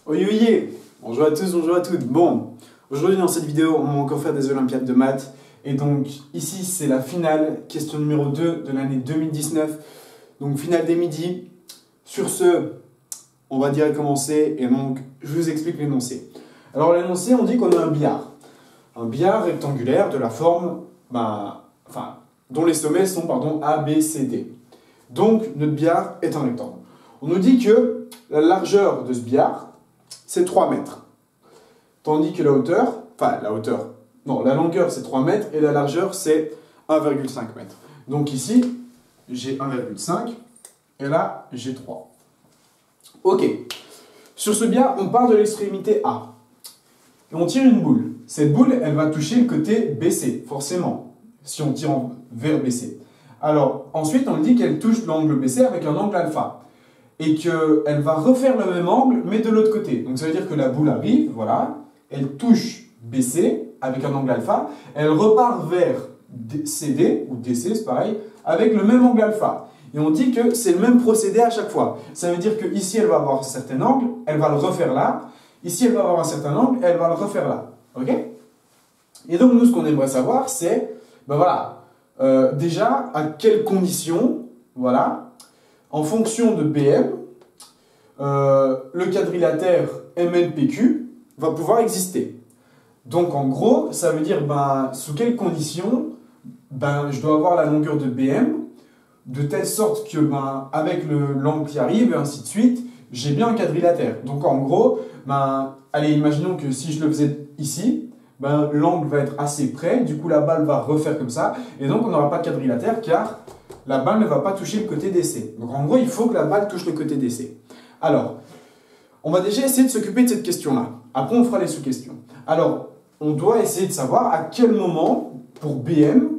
Oyoye, bonjour à tous, bonjour à toutes. Bon, aujourd'hui dans cette vidéo, on va encore faire des Olympiades de maths. Et donc ici, c'est la finale, question numéro 2 de l'année 2019. Donc finale des midis. Sur ce, on va direct commencer et donc je vous explique l'énoncé. Alors l'énoncé, on dit qu'on a un billard. Un billard rectangulaire de la forme, dont les sommets sont A, B, C, D. Donc notre billard est un rectangle. On nous dit que la largeur de ce billard, c'est 3 mètres. Tandis que la longueur c'est 3 mètres et la largeur c'est 1,5 mètres. Donc ici, j'ai 1,5 et là, j'ai 3. Ok. Sur ce billard, on part de l'extrémité A. Et on tire une boule. Cette boule, elle va toucher le côté BC, forcément, si on tire vers BC. Alors, ensuite, on dit qu'elle touche l'angle BC avec un angle alpha. Et qu'elle va refaire le même angle, mais de l'autre côté. Donc ça veut dire que la boule arrive, voilà, elle touche BC avec un angle alpha, elle repart vers CD, ou DC, c'est pareil, avec le même angle alpha. Et on dit que c'est le même procédé à chaque fois. Ça veut dire qu'ici, elle va avoir un certain angle, elle va le refaire là. Ici, elle va avoir un certain angle, elle va le refaire là. Ok? Et donc, nous, ce qu'on aimerait savoir, c'est, déjà, à quelles conditions, voilà, en fonction de BM, le quadrilatère MNPQ va pouvoir exister. Donc en gros, ça veut dire sous quelles conditions je dois avoir la longueur de BM de telle sorte que avec l'angle qui arrive et ainsi de suite, j'ai bien un quadrilatère. Donc en gros, allez, imaginons que si je le faisais ici, l'angle va être assez près, du coup la balle va refaire comme ça, et donc on n'aura pas de quadrilatère car la balle ne va pas toucher le côté DC. Donc en gros, il faut que la balle touche le côté DC. Alors, on va déjà essayer de s'occuper de cette question-là. Après, on fera les sous-questions. Alors, on doit essayer de savoir à quel moment, pour BM,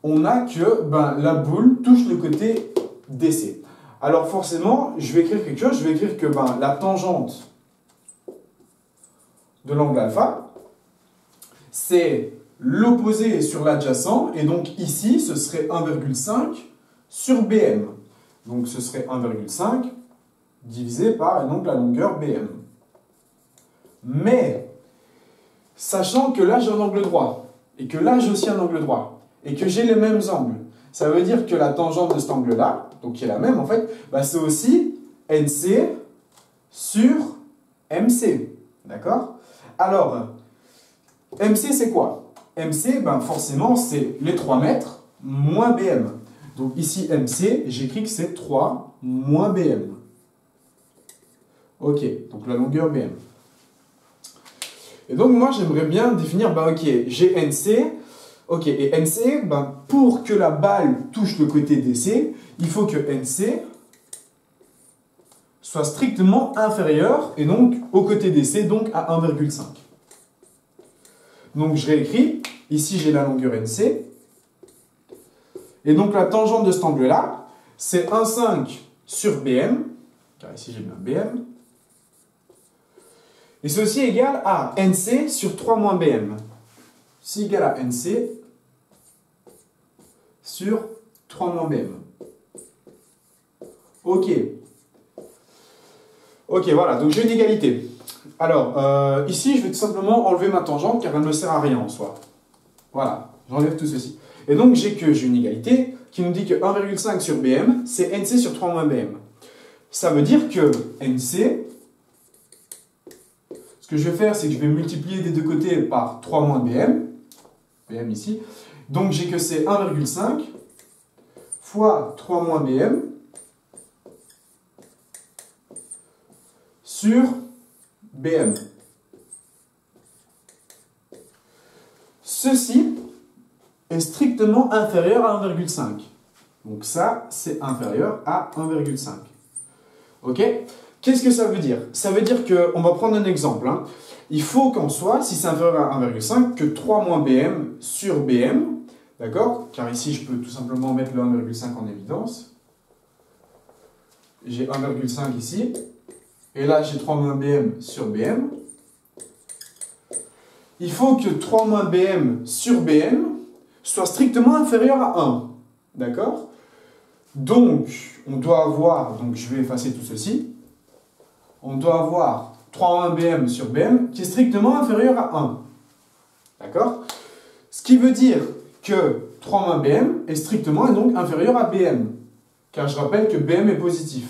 on a que la boule touche le côté DC. Alors forcément, je vais écrire quelque chose. Je vais écrire que la tangente de l'angle alpha, c'est l'opposé sur l'adjacent. Et donc ici, ce serait 1,5 sur BM. Donc ce serait 1,5 divisé par donc la longueur BM. Mais, sachant que là j'ai un angle droit, et que là j'ai aussi un angle droit, et que j'ai les mêmes angles, ça veut dire que la tangente de cet angle-là, donc qui est la même en fait, c'est aussi NC sur MC. D'accord? Alors, MC c'est quoi? MC, forcément c'est les 3 mètres moins BM. Donc ici MC, j'écris que c'est 3 moins BM. Ok, donc la longueur BM. Et donc moi j'aimerais bien définir, ok, j'ai NC, ok, et NC, pour que la balle touche le côté DC, il faut que NC soit strictement inférieur, et donc au côté DC, donc à 1,5. Donc je réécris, ici j'ai la longueur NC, et donc la tangente de cet angle-là, c'est 1,5 sur BM, car ici j'ai bien BM, et ceci est égal à NC sur 3 moins BM. C'est égal à NC sur 3 moins BM. Ok. Ok, voilà, donc j'ai une égalité. Alors, ici, je vais tout simplement enlever ma tangente car elle ne me sert à rien en soi. Voilà, j'enlève tout ceci. Et donc, j'ai une égalité qui nous dit que 1,5 sur BM, c'est NC sur 3 moins BM. Ça veut dire que NC, ce que je vais faire, c'est que je vais multiplier des deux côtés par 3 moins BM. BM ici. Donc, j'ai que c'est 1,5 fois 3 moins BM sur BM. Ceci est strictement inférieur à 1,5. Donc ça, c'est inférieur à 1,5. Ok? Qu'est-ce que ça veut dire? Ça veut dire qu'on va prendre un exemple. Il faut qu'en soit, si c'est inférieur à 1,5, que 3 moins BM sur BM, d'accord? Car ici, je peux tout simplement mettre le 1,5 en évidence. J'ai 1,5 ici. Et là, j'ai 3 moins BM sur BM. Il faut que 3 moins BM sur BM soit strictement inférieur à 1. D'accord? Donc, on doit avoir, donc je vais effacer tout ceci. On doit avoir 3,1 BM sur BM qui est strictement inférieur à 1. D'accord? Ce qui veut dire que 3,1 BM est strictement et donc inférieur à BM. Car je rappelle que BM est positif.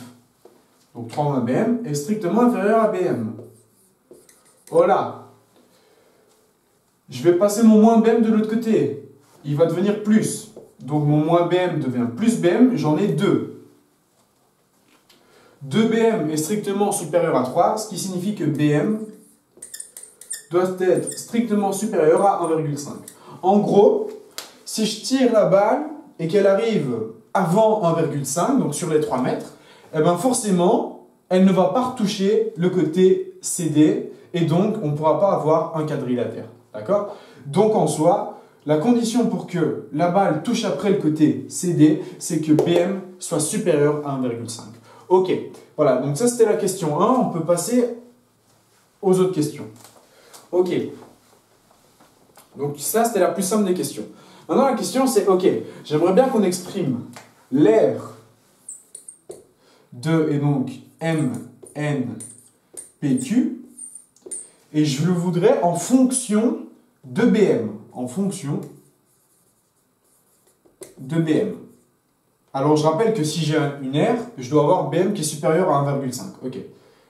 Donc 3,1 BM est strictement inférieur à BM. Voilà. Je vais passer mon moins BM de l'autre côté. Il va devenir plus. Donc mon moins BM devient plus BM, j'en ai 2. 2 BM est strictement supérieur à 3, ce qui signifie que BM doit être strictement supérieur à 1,5. En gros, si je tire la balle et qu'elle arrive avant 1,5, donc sur les 3 mètres, eh ben forcément, elle ne va pas retoucher le côté CD et donc on ne pourra pas avoir un quadrilatère. D'accord? Donc en soi, la condition pour que la balle touche après le côté CD, c'est que BM soit supérieur à 1,5. Ok, voilà, donc ça c'était la question 1, on peut passer aux autres questions. Ok, donc ça c'était la plus simple des questions. Maintenant la question c'est, ok, j'aimerais bien qu'on exprime l'air de, et donc M, N, P, Q, et je le voudrais en fonction de BM, en fonction de BM. Alors je rappelle que si j'ai une aire, je dois avoir BM qui est supérieur à 1,5. Ok.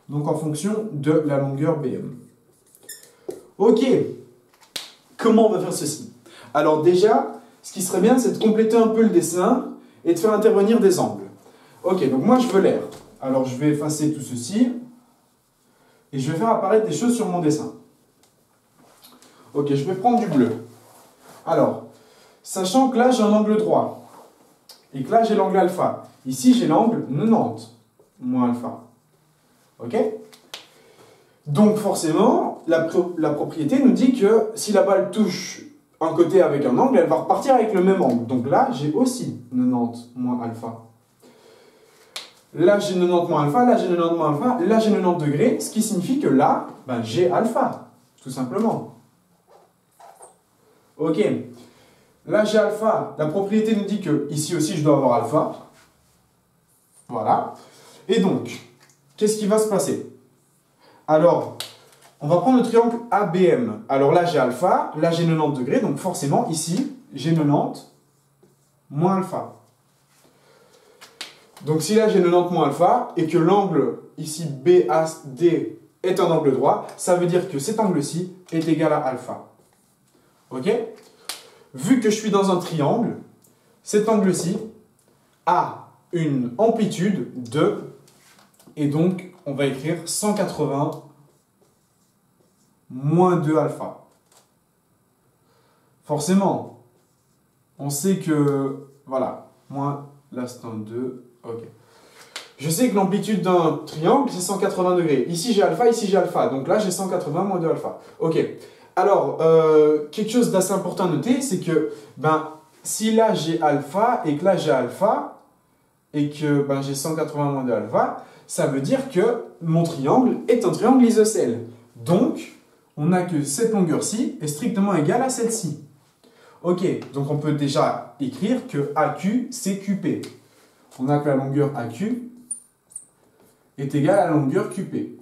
Donc en fonction de la longueur BM. Ok. Comment on va faire ceci? Alors déjà, ce qui serait bien, c'est de compléter un peu le dessin et de faire intervenir des angles. Ok, donc moi je veux l'air. Alors je vais effacer tout ceci et je vais faire apparaître des choses sur mon dessin. Ok, je vais prendre du bleu. Alors, sachant que là j'ai un angle droit et que là j'ai l'angle alpha. Ici j'ai l'angle 90 moins alpha. Ok? Donc forcément, la propriété nous dit que si la balle touche un côté avec un angle, elle va repartir avec le même angle. Donc là j'ai aussi 90 moins alpha. Là j'ai 90 moins alpha, là j'ai 90 moins alpha, là j'ai 90 degrés, ce qui signifie que là, ben, j'ai alpha, tout simplement. Ok, là j'ai alpha, la propriété nous dit que ici aussi je dois avoir alpha. Voilà. Et donc, qu'est-ce qui va se passer? Alors, on va prendre le triangle ABM. Alors là j'ai alpha, là j'ai 90 degrés, donc forcément ici j'ai 90 moins alpha. Donc si là j'ai 90 moins alpha et que l'angle ici BAD est un angle droit, ça veut dire que cet angle-ci est égal à alpha. Ok? Vu que je suis dans un triangle, cet angle-ci a une amplitude de, et donc on va écrire 180 moins 2 alpha. Forcément, on sait que, voilà, moins, là c'est un 2, ok. Je sais que l'amplitude d'un triangle, c'est 180 degrés. Ici j'ai alpha, donc là j'ai 180 moins 2 alpha. Ok. Alors, quelque chose d'assez important à noter, c'est que ben, si là j'ai alpha et que là j'ai alpha, et que ben, j'ai 180 moins 2 alpha, ça veut dire que mon triangle est un triangle isocèle. Donc, on a que cette longueur-ci est strictement égale à celle-ci. Ok, donc on peut déjà écrire que AQ, c'est QP. On a que la longueur AQ est égale à la longueur QP.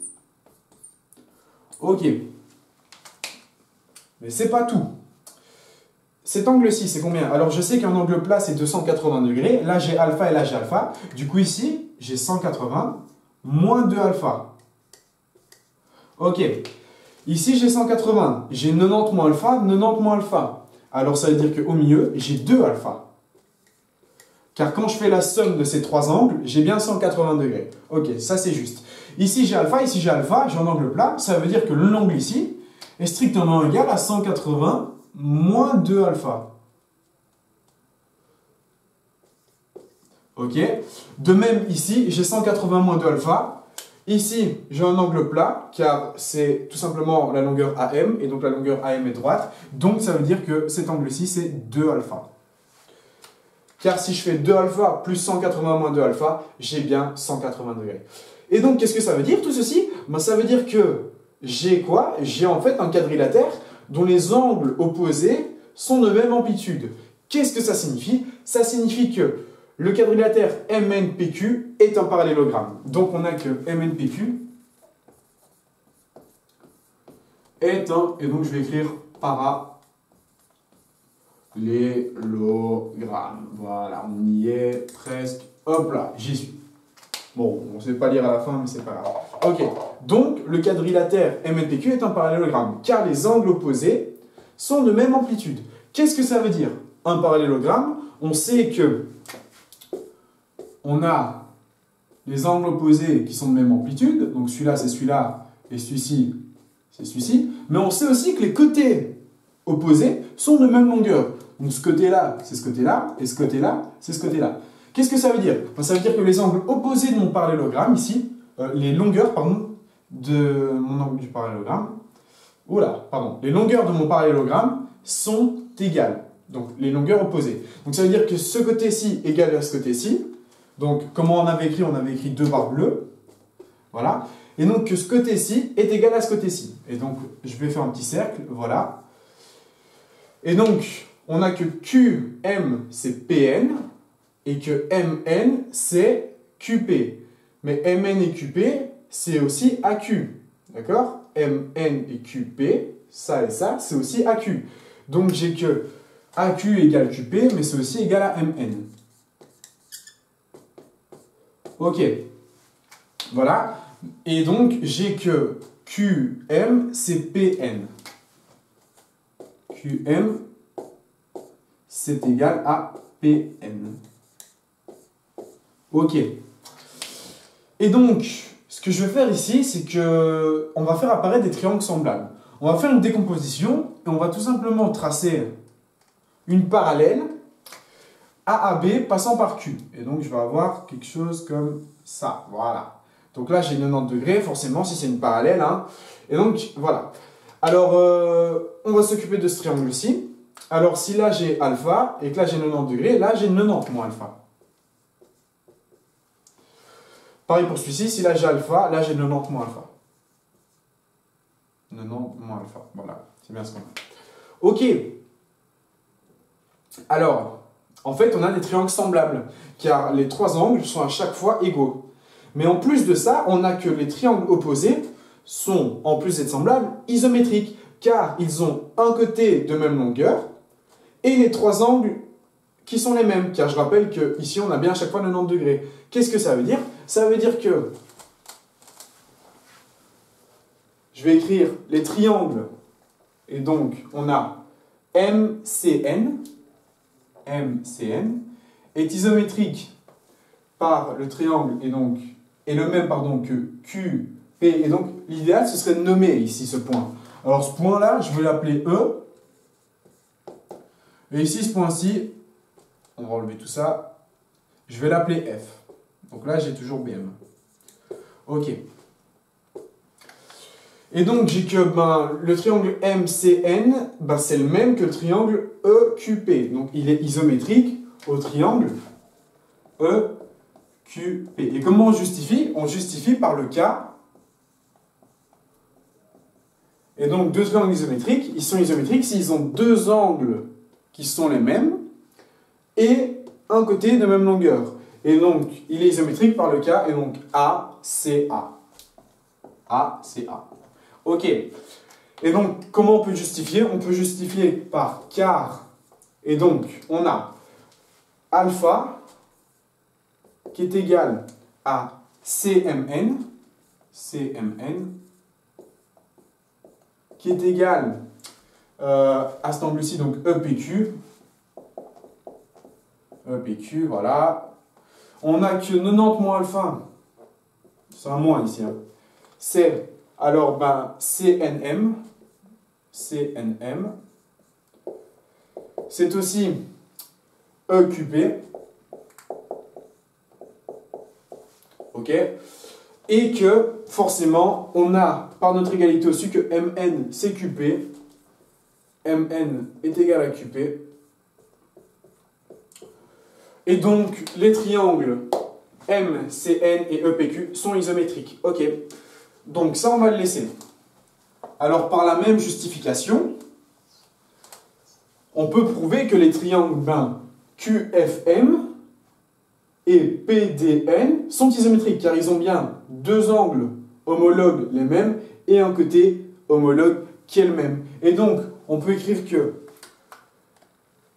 Ok. Mais c'est pas tout. Cet angle-ci, c'est combien? Alors je sais qu'un angle plat, c'est 280 degrés. Là, j'ai alpha et là, j'ai alpha. Du coup, ici, j'ai 180 moins 2 alpha. Ok. Ici, j'ai 180. J'ai 90 moins alpha, 90 moins alpha. Alors ça veut dire qu'au milieu, j'ai 2 alpha. Car quand je fais la somme de ces trois angles, j'ai bien 180 degrés. Ok, ça c'est juste. Ici, j'ai alpha, j'ai un angle plat. Ça veut dire que l'angle ici est strictement égal à 180 moins 2 alpha. Ok. De même, ici, j'ai 180 moins 2 alpha. Ici, j'ai un angle plat, car c'est tout simplement la longueur AM, et donc la longueur AM est droite. Donc, ça veut dire que cet angle-ci, c'est 2 alpha. Car si je fais 2 alpha plus 180 moins 2 alpha, j'ai bien 180 degrés. Et donc, qu'est-ce que ça veut dire, tout ceci? Ben, ça veut dire que j'ai quoi? J'ai en fait un quadrilatère dont les angles opposés sont de même amplitude. Qu'est-ce que ça signifie? Ça signifie que le quadrilatère MNPQ est un parallélogramme. Donc on a que MNPQ est un, et donc je vais écrire parallélogramme. Voilà, on y est presque. Hop là, j'y suis. Bon, on ne sait pas lire à la fin, mais c'est pas grave. Ok, donc le quadrilatère MNPQ est un parallélogramme, car les angles opposés sont de même amplitude. Qu'est-ce que ça veut dire? Un parallélogramme, on sait que on a les angles opposés qui sont de même amplitude, donc celui-là c'est celui-là, et celui-ci c'est celui-ci, mais on sait aussi que les côtés opposés sont de même longueur. Donc ce côté-là, c'est ce côté-là, et ce côté-là, c'est ce côté-là. Qu'est-ce que ça veut dire? Ça veut dire que les angles opposés de mon parallélogramme, ici, les longueurs, pardon, de mon angle du parallélogramme, les longueurs de mon parallélogramme sont égales. Donc les longueurs opposées. Donc ça veut dire que ce côté-ci égale à ce côté-ci. Donc comment on avait écrit? On avait écrit 2 barres bleues. Voilà. Et donc que ce côté-ci est égal à ce côté-ci. Et donc je vais faire un petit cercle, voilà. Et donc on a que QM c'est PN et que MN c'est QP. Mais MN et QP c'est aussi AQ. D'accord? MN et QP, ça et ça, c'est aussi AQ. Donc j'ai que AQ égale QP, mais c'est aussi égal à MN. Ok. Voilà. Et donc j'ai que QM c'est PN. QM c'est égal à PN. Ok. Et donc, ce que je vais faire ici, c'est que on va faire apparaître des triangles semblables. On va faire une décomposition et on va tout simplement tracer une parallèle AAB passant par Q. Et donc, je vais avoir quelque chose comme ça. Voilà. Donc là, j'ai 90 degrés, forcément, si c'est une parallèle. Hein. Et donc, voilà. Alors, on va s'occuper de ce triangle-ci. Alors, si là, j'ai alpha et que là, j'ai 90 degrés, là, j'ai 90 moins alpha. Pareil pour celui-ci, si là, j'ai alpha, là, j'ai 90 moins alpha. 90 moins alpha. Voilà, c'est bien ce qu'on a. Ok. Alors, en fait, on a des triangles semblables, car les 3 angles sont à chaque fois égaux. Mais en plus de ça, on a que les triangles opposés sont, en plus d'être semblables, isométriques, car ils ont un côté de même longueur, et les 3 angles qui sont les mêmes, car je rappelle qu'ici, on a bien à chaque fois 90 degrés. Qu'est-ce que ça veut dire? Ça veut dire que je vais écrire les triangles, et donc on a MCN, MCN est isométrique par le triangle et le même que QP. Et donc l'idéal ce serait de nommer ici ce point. Alors ce point-là, je vais l'appeler E. Et ici ce point-ci, on va enlever tout ça, je vais l'appeler F. Donc là j'ai toujours BM. Ok. Et donc j'ai que le triangle MCN, c'est le même que le triangle EQP. Donc il est isométrique au triangle EQP. Et comment on justifie? On justifie par le cas. Et donc deux triangles isométriques, ils sont isométriques s'ils ont 2 angles qui sont les mêmes et un côté de même longueur. Et donc il est isométrique par le cas, et donc ACA. ACA. Ok. Et donc, comment on peut justifier? On peut justifier par car. Et donc, on a alpha qui est égal à CMN, CMN, qui est égal à cet angle-ci, donc EPQ. EPQ, voilà. On a que 90 moins alpha. C'est un moins ici. Hein. C'est alors CNM, CNM, c'est aussi EQP, ok, et que forcément on a par notre égalité aussi que MN c'est QP, MN est égal à QP, et donc les triangles MCN et EPQ sont isométriques, ok. Donc ça, on va le laisser. Alors, par la même justification, on peut prouver que les triangles QFM et PDN sont isométriques, car ils ont bien 2 angles homologues les mêmes et un côté homologue qui est le même. Et donc, on peut écrire que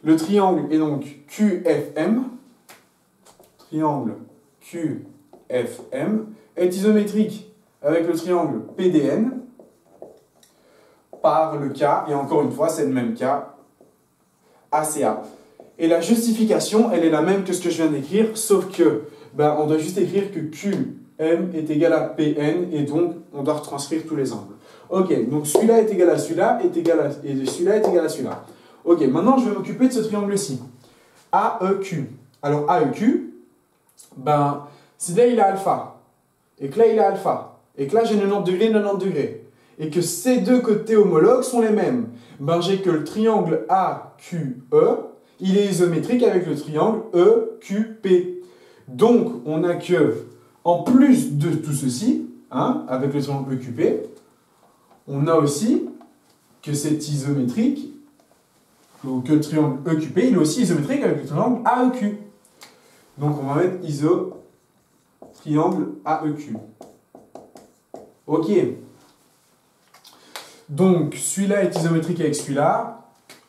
le triangle est donc QFM, triangle QFM, est isométrique avec le triangle PDN par le cas, et encore une fois, c'est le même cas, ACA. Et la justification, elle est la même que ce que je viens d'écrire, sauf que, on doit juste écrire que QM est égal à PN, et donc, on doit retranscrire tous les angles. Ok, donc celui-là est égal à celui-là, et celui-là est égal à celui-là. Ok, maintenant, je vais m'occuper de ce triangle-ci. AEQ. Alors, AEQ, si là, il a alpha, et que là, il a alpha, et que là, j'ai 90 degrés, 90 degrés, et que ces deux côtés homologues sont les mêmes, j'ai que le triangle AQE, il est isométrique avec le triangle EQP. Donc, on a que, en plus de tout ceci, avec le triangle EQP, on a aussi que c'est isométrique, que le triangle EQP, il est aussi isométrique avec le triangle AEQ. Donc, on va mettre iso, triangle AEQ. Ok. Donc, celui-là est isométrique avec celui-là.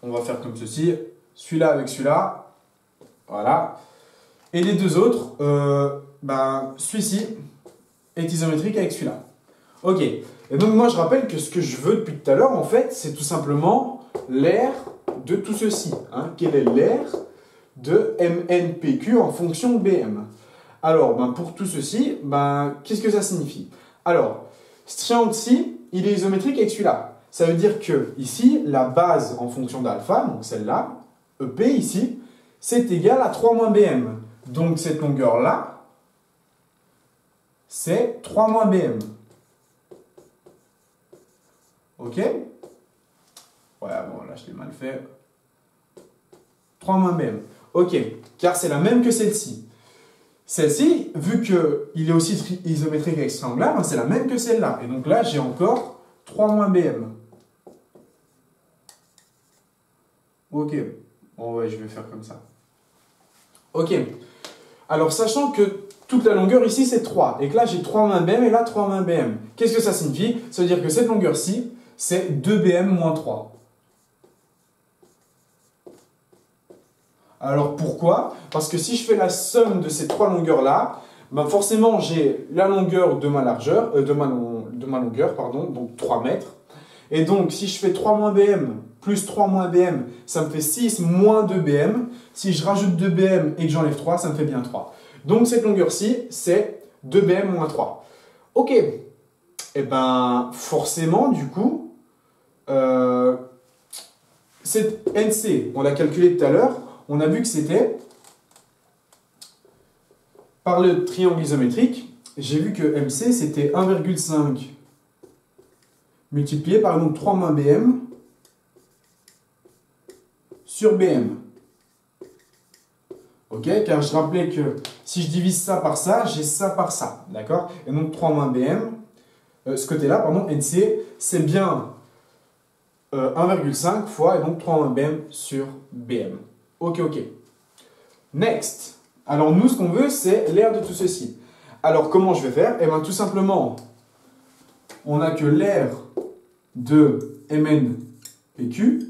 On va faire comme ceci. Celui-là avec celui-là. Voilà. Et les deux autres, celui-ci est isométrique avec celui-là. Ok. Et donc, moi, je rappelle que ce que je veux depuis tout à l'heure, en fait, c'est tout simplement l'aire de tout ceci. Quelle est l'aire de MNPQ en fonction de BM? Alors, pour tout ceci, qu'est-ce que ça signifie? Alors, ce triangle-ci, il est isométrique avec celui-là. Ça veut dire que, ici, la base en fonction d'alpha, donc celle-là, EP ici, c'est égal à 3 moins BM. Donc, cette longueur-là, c'est 3 moins BM. Ok? Voilà, bon, là, je l'ai mal fait. 3 moins BM. Ok, car c'est la même que celle-ci. Celle-ci, vu qu'il est aussi isométrique avec ce triangle-là, c'est la même que celle-là. Et donc là, j'ai encore 3 moins BM. Ok. Bon, ouais, je vais faire comme ça. Ok. Alors, sachant que toute la longueur ici, c'est 3. Et que là, j'ai 3 moins BM et là, 3 moins BM. Qu'est-ce que ça signifie? Ça veut dire que cette longueur-ci, c'est 2 BM moins 3. Alors pourquoi? Parce que si je fais la somme de ces trois longueurs-là, forcément j'ai la longueur de ma largeur, de ma longueur, pardon, donc 3 mètres. Et donc si je fais 3 moins BM plus 3 moins BM, ça me fait 6 moins 2 BM. Si je rajoute 2 BM et que j'enlève 3, ça me fait bien 3. Donc cette longueur-ci, c'est 2 BM moins 3. Ok. Et forcément, du coup, cette NC, on l'a calculé tout à l'heure, on a vu que c'était, par le triangle isométrique, j'ai vu que MC c'était 1,5 multiplié par donc 3 moins BM sur BM. Ok, car je rappelais que si je divise ça par ça, j'ai ça par ça. D'accord? Et donc 3 moins BM, ce côté-là, pardon, NC, c'est bien 1,5 fois, et donc 3 moins BM sur BM. Ok, ok. Next. Alors nous, ce qu'on veut, c'est l'aire de tout ceci. Alors comment je vais faire? Eh bien tout simplement, on n'a que l'aire de MNPQ.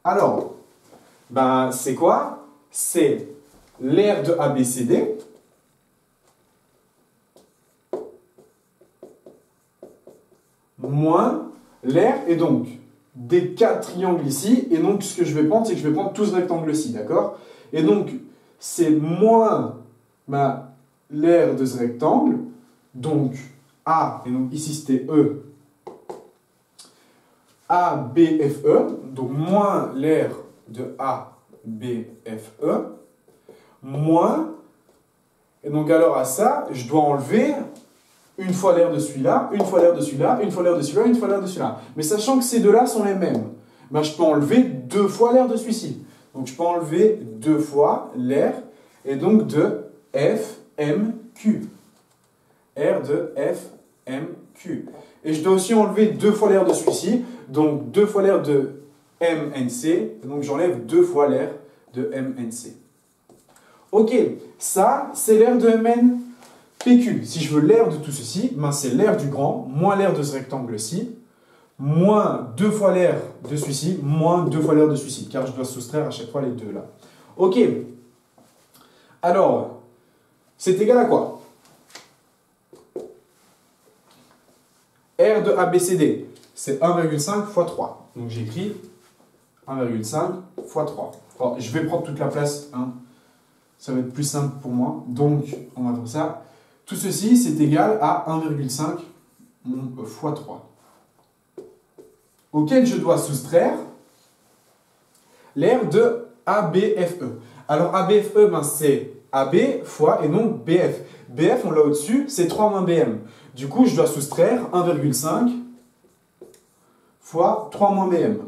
Alors, c'est quoi? C'est l'aire de ABCD moins l'aire, et donc des 4 triangles ici, et donc ce que je vais prendre, c'est que je vais prendre tout ce rectangle-ci, d'accord? Et donc, c'est moins l'aire de ce rectangle, donc A, et donc ici c'était E, A, B, F, E, donc moins l'aire de A, B, F, E, moins, et donc alors à ça, je dois enlever une fois l'aire de celui-là, une fois l'aire de celui-là, une fois l'aire de celui-là, une fois l'aire de celui-là. Mais sachant que ces deux-là sont les mêmes, je peux enlever 2 fois l'aire de celui-ci. Donc je peux enlever 2 fois l'aire, et donc de F, M, Q. R de F, M, Q. Et je dois aussi enlever 2 fois l'aire de celui-ci, donc 2 fois l'aire de M, N, C, donc j'enlève 2 fois l'aire de M, N, C. Ok, ça, c'est l'aire de Mn PQ. Si je veux l'aire de tout ceci, c'est l'aire du grand moins l'aire de ce rectangle-ci, moins 2 fois l'air de celui-ci, moins 2 fois l'air de celui-ci, car je dois soustraire à chaque fois les deux là. Ok. Alors, c'est égal à quoi? R de ABCD, c'est 1,5 fois 3. Donc j'écris 1,5 fois 3. Bon, je vais prendre toute la place, hein. Ça va être plus simple pour moi. Donc, on va faire ça. Tout ceci, c'est égal à 1,5 fois 3. Auquel je dois soustraire l'air de ABFE. Alors, ABFE, ben, c'est AB fois et non BF. BF, on l'a au-dessus, c'est 3 moins BM. Du coup, je dois soustraire 1,5 fois 3 moins BM.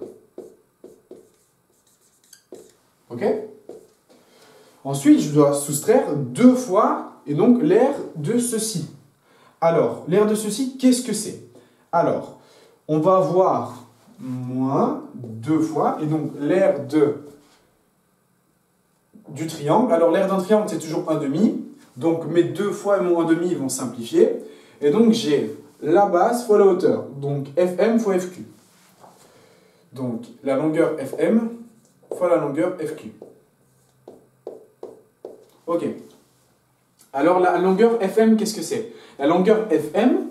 Ok? Ensuite, je dois soustraire 2 fois, et donc l'air de ceci. Alors, l'air de ceci, qu'est-ce que c'est? Alors, on va avoir moins 2 fois, et donc l'air du triangle. Alors, l'air d'un triangle, c'est toujours 1,5. Donc, mes 2 fois et mon 1,5 vont simplifier. Et donc, j'ai la base fois la hauteur. Donc, FM fois FQ. Donc, la longueur FM fois la longueur FQ. Ok. Alors, la longueur FM, qu'est-ce que c'est? La longueur FM,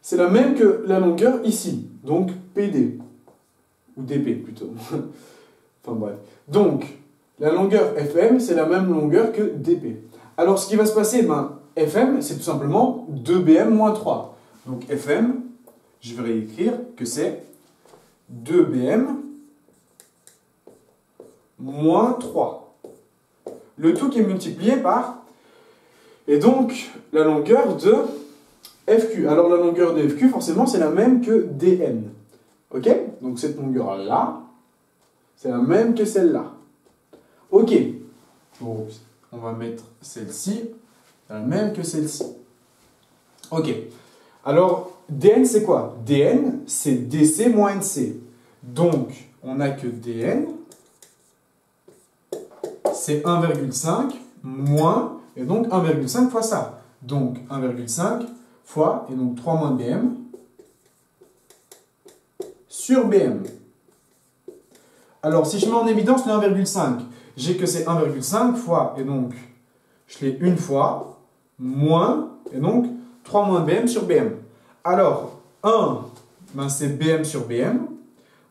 c'est la même que la longueur ici. Donc, PD. Ou DP, plutôt. Enfin, bref. Donc, la longueur FM, c'est la même longueur que DP. Alors, ce qui va se passer, ben, FM, c'est tout simplement 2BM moins 3. Donc, FM, je vais réécrire que c'est 2BM moins 3. Le tout qui est multiplié par, et donc, la longueur de FQ. Alors, la longueur de FQ, forcément, c'est la même que DN. Ok? Donc, cette longueur-là, c'est la même que celle-là. Ok. Donc, on va mettre celle-ci, la même que celle-ci. Ok. Alors, DN, c'est quoi? DN, c'est DC moins NC. Donc, on n'a que DN, c'est 1,5 moins, et donc 1,5 fois ça. Donc, 1,5 fois, et donc 3 moins BM, sur BM. Alors, si je mets en évidence le 1,5, j'ai que c'est 1,5 fois, et donc, je l'ai une fois, moins, et donc, 3 moins BM sur BM. Alors, 1, ben c'est BM sur BM.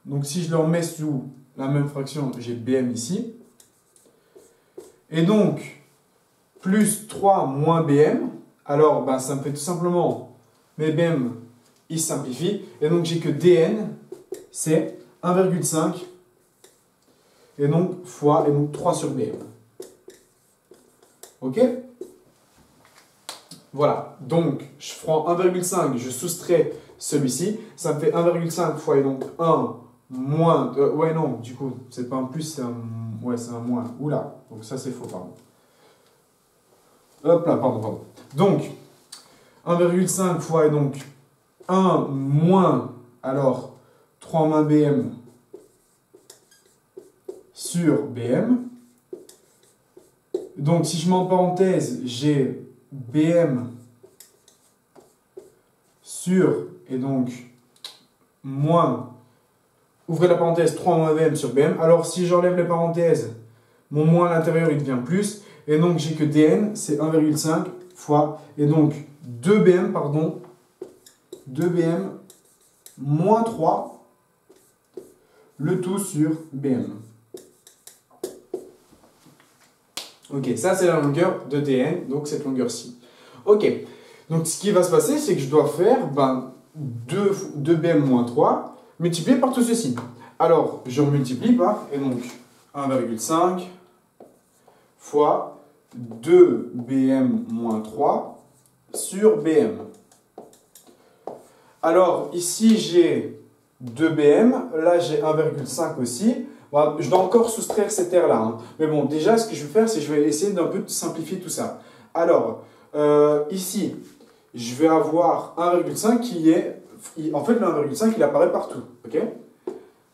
Donc, si je le remets sous la même fraction, j'ai BM ici. Et donc, plus 3 moins BM. Alors, ben, ça me fait tout simplement, mes BM, ils simplifient. Et donc, j'ai que DN, c'est 1,5. Et donc, fois, et donc 3 sur BM. Ok? Voilà. Donc, je prends 1,5, je soustrais celui-ci. Ça me fait 1,5 fois, et donc 1 moins... ouais, non, du coup, c'est pas un plus, c'est un... Ouais, c'est un moins. Oula, donc ça, c'est faux, pardon. Hop là, pardon. Donc, 1,5 fois, et donc 1 moins, alors, 3 moins BM sur BM. Donc, si je mets en parenthèse, j'ai BM sur, et donc, moins, ouvrez la parenthèse, 3 moins BM sur BM. Alors, si j'enlève les parenthèses, mon moins à l'intérieur, il devient plus. Et donc, j'ai que DN, c'est 1,5 fois, et donc, 2BM, pardon, 2BM moins 3, le tout sur BM. Ok, ça c'est la longueur de DN, donc cette longueur-ci. Ok, donc ce qui va se passer, c'est que je dois faire 2BM moins 3 multiplié par tout ceci. Alors, je multiplie par, et donc 1,5 fois 2BM moins 3 sur BM. Alors, ici j'ai 2BM, là j'ai 1,5 aussi. Bon, je dois encore soustraire cet air-là. Hein. Mais bon, déjà, ce que je vais faire, c'est que je vais essayer d'un peu simplifier tout ça. Alors, ici, je vais avoir 1,5 qui est... En fait, le 1,5, il apparaît partout. Ok?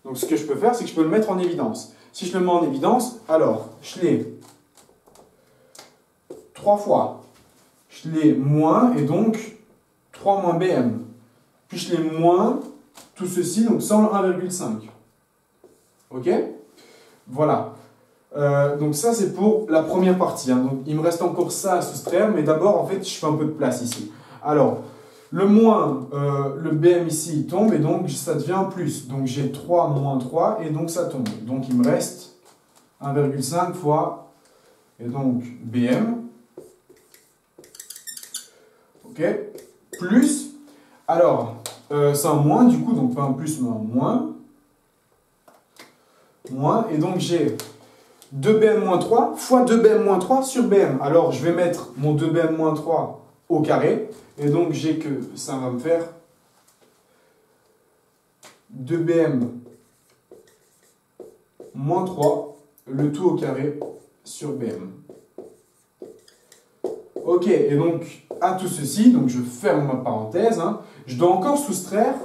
Donc, ce que je peux faire, c'est que je peux le mettre en évidence. Si je le mets en évidence, alors, je l'ai 3 fois. Je l'ai moins, et donc 3 moins BM. Puis je l'ai moins, tout ceci, donc sans le 1,5. Ok? Voilà. Donc ça, c'est pour la première partie. Hein. Donc, il me reste encore ça à soustraire, mais d'abord, en fait, je fais un peu de place ici. Alors, le moins, le BM ici, il tombe, et donc ça devient plus. Donc, j'ai 3 moins 3, et donc ça tombe. Donc, il me reste 1,5 fois, et donc BM. Ok? Plus, alors, c'est un moins, du coup, donc pas un plus, mais un moins. Moins, et donc j'ai 2bm-3 fois 2bm-3 sur bm. Alors, je vais mettre mon 2bm-3 au carré. Et donc, j'ai que ça va me faire 2bm-3, le tout au carré sur bm. Ok, et donc, à tout ceci, donc je ferme ma parenthèse. Hein, je dois encore soustraire,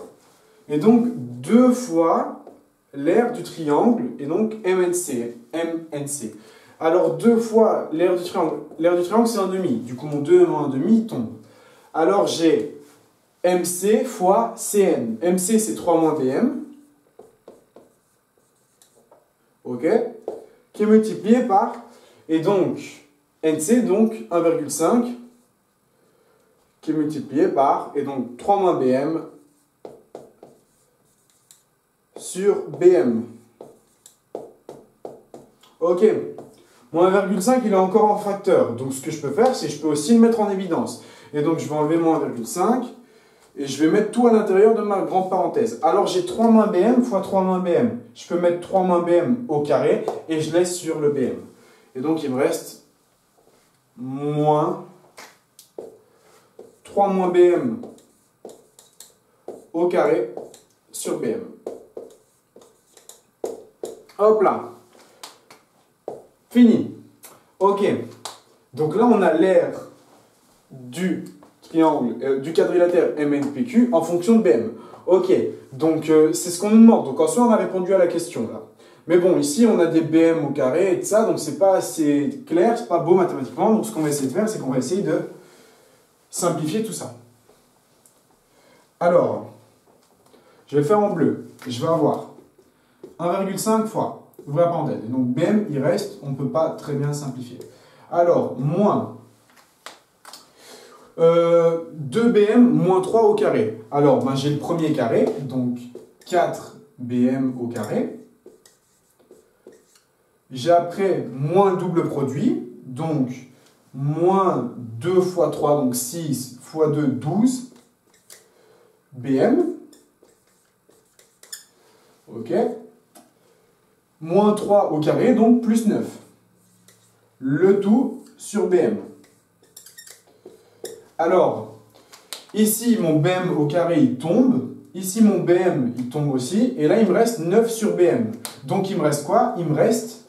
et donc 2 fois l'aire du triangle, et donc MNC. Alors, 2 fois l'aire du triangle c'est 1,5. Du coup, mon 2 moins 1,5 tombe. Alors, j'ai MC fois CN. MC, c'est 3 moins BM. Ok? Qui est multiplié par... Et donc, NC, donc 1,5. Qui est multiplié par... Et donc, 3 moins BM sur BM. Ok. Mon 1,5, il est encore en facteur. Donc, ce que je peux faire, c'est que je peux aussi le mettre en évidence. Et donc, je vais enlever mon 1,5 et je vais mettre tout à l'intérieur de ma grande parenthèse. Alors, j'ai 3 moins BM fois 3 moins BM. Je peux mettre 3 moins BM au carré et je laisse sur le BM. Et donc, il me reste moins 3 moins BM au carré sur BM. Hop là. Fini. Ok. Donc là, on a l'aire du triangle, du quadrilatère MNPQ en fonction de BM. Ok. Donc, c'est ce qu'on nous demande. Donc, en soi, on a répondu à la question là. Mais bon, ici, on a des BM au carré et tout ça. Donc, c'est pas assez clair, c'est pas beau mathématiquement. Donc, ce qu'on va essayer de faire, c'est qu'on va essayer de simplifier tout ça. Alors, je vais faire en bleu. Je vais avoir 1,5 fois, ouvrez la parenthèse. Donc BM, il reste, on ne peut pas très bien simplifier. Alors, moins 2BM moins 3 au carré. Alors, ben, j'ai le premier carré, donc 4BM au carré. J'ai après moins le double produit, donc moins 2 fois 3, donc 6 fois 2, 12 BM. Ok. Moins 3 au carré, donc plus 9. Le tout sur BM. Alors, ici, mon BM au carré, il tombe. Ici, mon BM, il tombe aussi. Et là, il me reste 9 sur BM. Donc, il me reste quoi? Il me reste...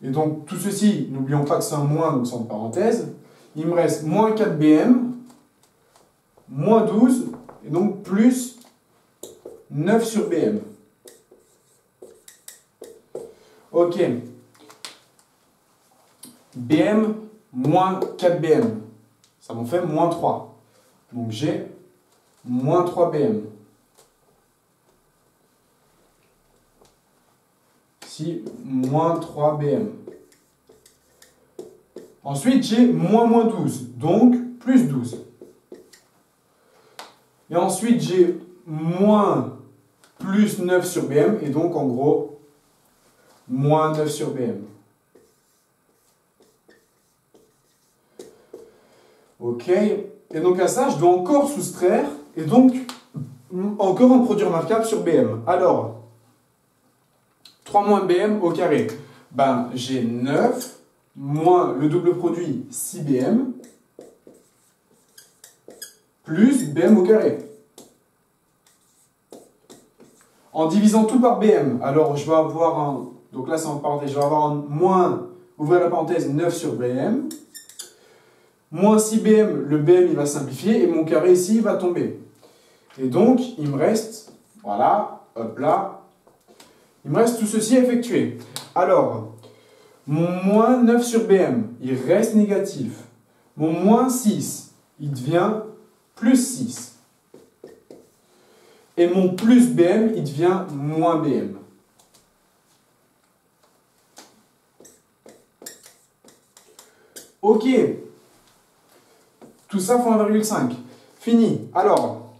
Et donc, tout ceci, n'oublions pas que c'est un moins, donc c'est en parenthèse. Il me reste moins 4 BM, moins 12, et donc plus 9 sur BM. Ok. BM moins 4BM. Ça m'en fait moins 3. Donc j'ai moins 3BM. Ici, moins 3BM. Ensuite, j'ai moins 12. Donc, plus 12. Et ensuite, j'ai moins plus 9 sur BM. Et donc, en gros, moins 9 sur BM. Ok. Et donc à ça, je dois encore soustraire. Et donc, encore un produit remarquable sur BM. Alors, 3 moins BM au carré. Ben, j'ai 9 moins le double produit 6BM plus BM au carré. En divisant tout par BM, alors je vais avoir un... Donc là, c'est en parenthèse. Je vais avoir un moins, ouvrez la parenthèse, 9 sur BM. Moins 6BM, le BM, il va simplifier. Et mon carré ici, il va tomber. Et donc, il me reste... Voilà, hop là. Il me reste tout ceci à effectuer. Alors, mon moins 9 sur BM, il reste négatif. Mon moins 6, il devient plus 6. Et mon plus BM, il devient moins BM. Ok. Tout ça fois 1,5. Fini. Alors,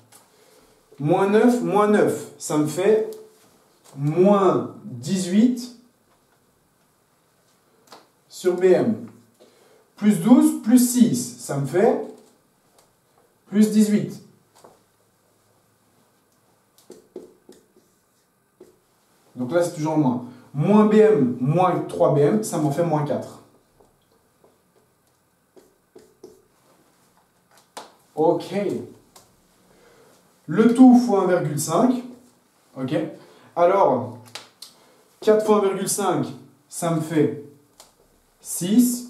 moins 9, ça me fait moins 18 sur BM. Plus 12, plus 6, ça me fait plus 18. Donc là, c'est toujours moins. Moins BM, moins 3 BM, ça m'en fait moins 4. Ok. Le tout fois 1,5. Ok. Alors, 4 fois 1,5, ça me fait 6.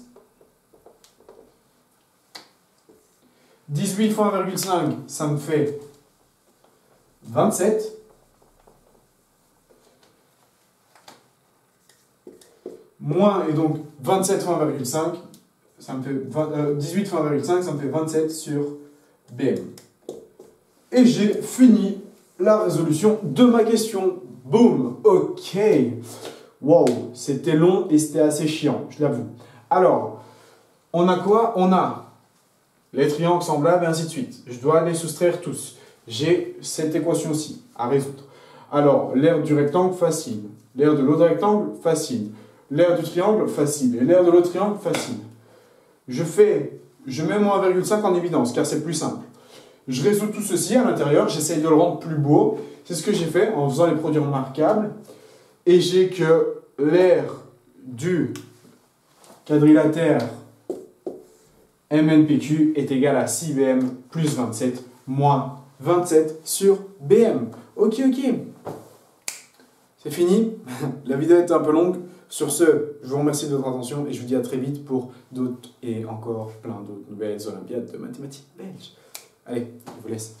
18 fois 1,5, ça me fait 27. Moins, et donc 27 fois 1,5, ça me fait 18 fois 1,5, ça me fait 27 sur BM. Et j'ai fini la résolution de ma question. Boum. Ok. Wow, c'était long et c'était assez chiant, je l'avoue. Alors, on a quoi? On a les triangles semblables et ainsi de suite. Je dois les soustraire tous. J'ai cette équation-ci à résoudre. Alors, l'aire du rectangle, facile. L'aire de l'autre rectangle, facile. L'aire du triangle, facile. Et l'aire de l'autre triangle, facile. Je mets mon 1,5 en évidence, car c'est plus simple. Je résous tout ceci à l'intérieur, j'essaye de le rendre plus beau. C'est ce que j'ai fait en faisant les produits remarquables. Et j'ai que l'aire du quadrilatère MNPQ est égal à 6BM plus 27 moins 27 sur BM. Ok, ok. C'est fini. La vidéo était un peu longue. Sur ce, je vous remercie de votre attention et je vous dis à très vite pour d'autres et encore plein d'autres nouvelles Olympiades de mathématiques belges. Allez, je vous laisse.